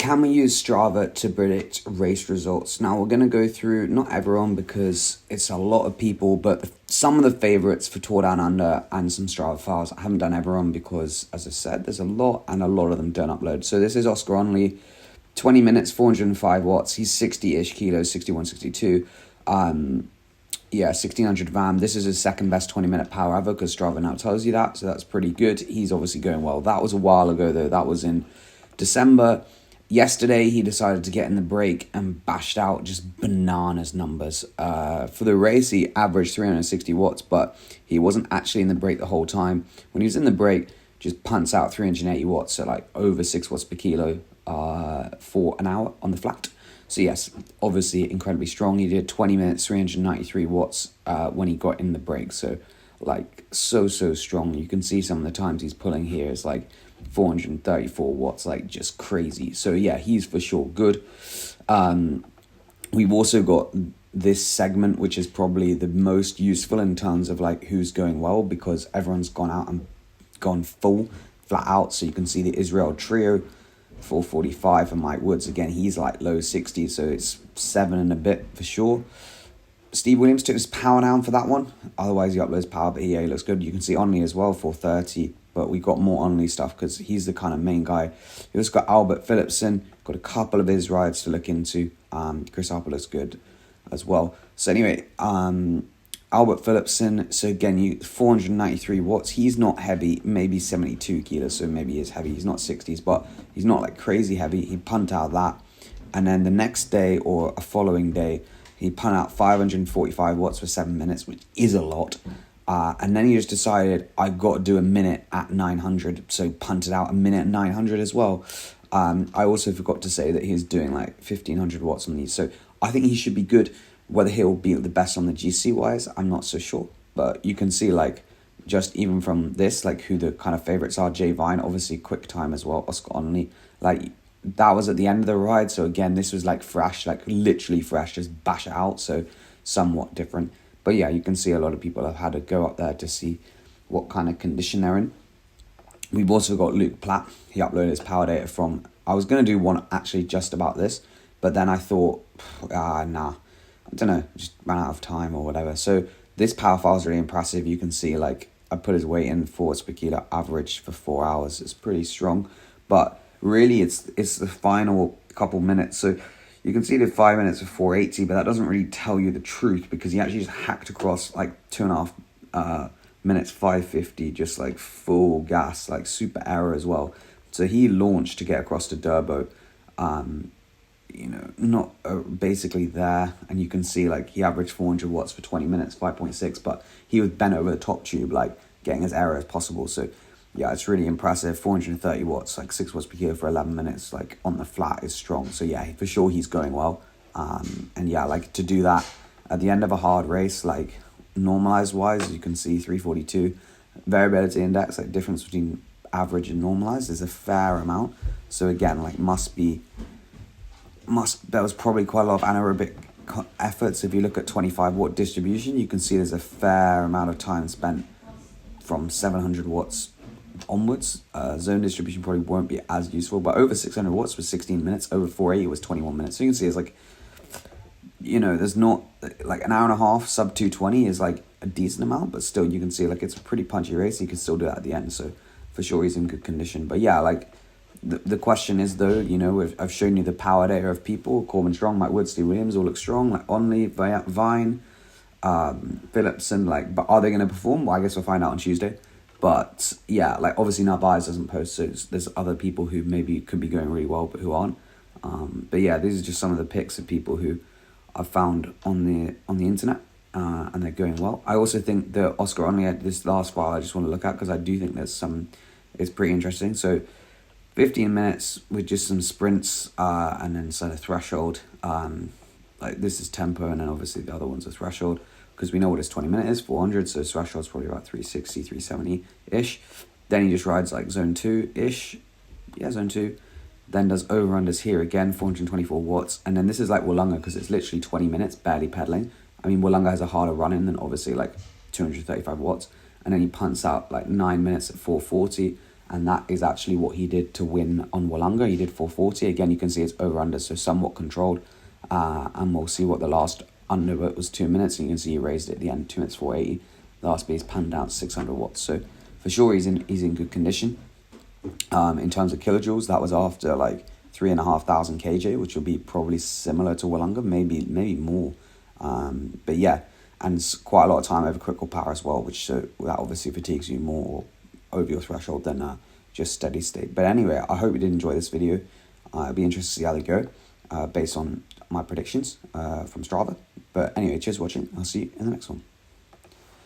can we use Strava to predict race results? Now, we're going to go through, not everyone because it's a lot of people, but some of the favourites for Tour Down Under and some Strava files. I haven't done everyone because, as I said, there's a lot and a lot of them don't upload. So this is Oscar Onley, 20 minutes, 405 watts. He's 60-ish kilos, 61, 62. 1600 VAM. This is his second best 20-minute power ever because Strava now tells you that. So that's pretty good. He's obviously going well. That was a while ago, though. That was in December. Yesterday, he decided to get in the break and bashed out just bananas numbers. For the race, he averaged 360 watts, but he wasn't actually in the break the whole time. When he was in the break, just punts out 380 watts, so like over 6 watts per kilo for an hour on the flat. So yes, obviously incredibly strong. He did 20 minutes, 393 watts when he got in the break. So like so strong. You can see some of the times he's pulling here is like 434 watts, like just crazy. So yeah, he's for sure good. We've also got this segment, which is probably the most useful in terms of like who's going well, because everyone's gone out and gone full flat out. So you can see the Israel trio, 445, and Mike Woods again, he's like low 60s, so it's 7 and a bit for sure. Steve Williams took his power down for that one, otherwise he uploads power, but he looks good. You can see Onley as well, 430, but we got more Onley stuff because he's the kind of main guy. We also got Albert Philipson, got a couple of his rides to look into. Chris Harper looks good as well. So anyway, Albert Philipson, so again, 493 watts. He's not heavy, maybe 72 kilos, so maybe he is heavy. He's not 60s, but he's not like crazy heavy. He punt out that. And then the next day or a following day, he punt out 545 watts for 7 minutes, which is a lot. And then he just decided, I've got to do a minute at 900. So punted out a minute at 900 as well. I also forgot to say that he's doing like 1500 watts on these. So I think he should be good. Whether he'll be the best on the GC wise, I'm not so sure. But you can see like just even from this, like who the kind of favourites are. Jay Vine, obviously quick time as well. Oscar Onley, like that was at the end of the ride. So again, this was like fresh, like literally fresh, just bash it out. So somewhat different. But yeah, you can see a lot of people have had to go up there to see what kind of condition they're in. We've also got Luke Plapp. He uploaded his power data from, I was going to do one actually just about this, but then I thought, nah, I don't know, just ran out of time or whatever. So this power file is really impressive. You can see like I put his weight in, 4 watts per kilo average for 4 hours. It's pretty strong, but really it's the final couple minutes. So you can see the 5 minutes of 480, but that doesn't really tell you the truth because he actually just hacked across like 2.5 minutes, 550, just like full gas, like super error as well. So he launched to get across to Durbo, not basically there. And you can see like he averaged 400 watts for 20 minutes, 5.6, but he was bent over the top tube, like getting as error as possible. So yeah, it's really impressive. 430 watts, like 6 watts per kilo for 11 minutes, like on the flat is strong. So yeah, for sure he's going well. And yeah, like to do that at the end of a hard race, like normalized wise, you can see 342 variability index, like difference between average and normalized is a fair amount. So again, like there was probably quite a lot of anaerobic efforts. If you look at 25 watt distribution, you can see there's a fair amount of time spent from 700 watts onwards. Zone distribution probably won't be as useful, but over 600 watts was 16 minutes, over 480 was 21 minutes. So you can see it's like, there's not like an hour and a half, sub 220 is like a decent amount, but still you can see like it's a pretty punchy race. You can still do that at the end. So for sure he's in good condition. But yeah, like the question is though, I've shown you the power data of people. Corbin strong, Mike Wood, Steve Williams all look strong, like Onley, Vine, Philipson, like, but are they going to perform? Well, I guess we'll find out on Tuesday. But yeah, like obviously Narvaez doesn't post, so there's other people who maybe could be going really well, but who aren't. But yeah, these are just some of the picks of people who I've found on the internet, and they're going well. I also think the Oscar Onley had this last file I just want to look at because I do think it's pretty interesting. So 15 minutes with just some sprints, and then sort of threshold. Like this is tempo, and then obviously the other one's a threshold. Because we know what his 20 minute is, 400, so his threshold's probably about 360, 370-ish. Then he just rides like zone 2-ish. Yeah, zone 2. Then does over-unders here again, 424 watts. And then this is like Wollonga because it's literally 20 minutes, barely pedaling. I mean, Wollonga has a harder run-in than obviously like 235 watts. And then he punts out like 9 minutes at 440. and that is actually what he did to win on Wollonga. He did 440. Again, you can see it's over under, so somewhat controlled. And we'll see what the last under was 2 minutes, and you can see he raised it at the end, 2 minutes 480. The last base panned out 600 watts. So for sure he's in good condition. In terms of kilojoules, that was after like 3,500 kJ, which will be probably similar to Wollonga, maybe more. But yeah, and quite a lot of time over critical power as well, which that obviously fatigues you more over your threshold than just steady state. But anyway, I hope you did enjoy this video. It'll be interesting to see how they go based on my predictions from Strava. But anyway, cheers for watching. I'll see you in the next one.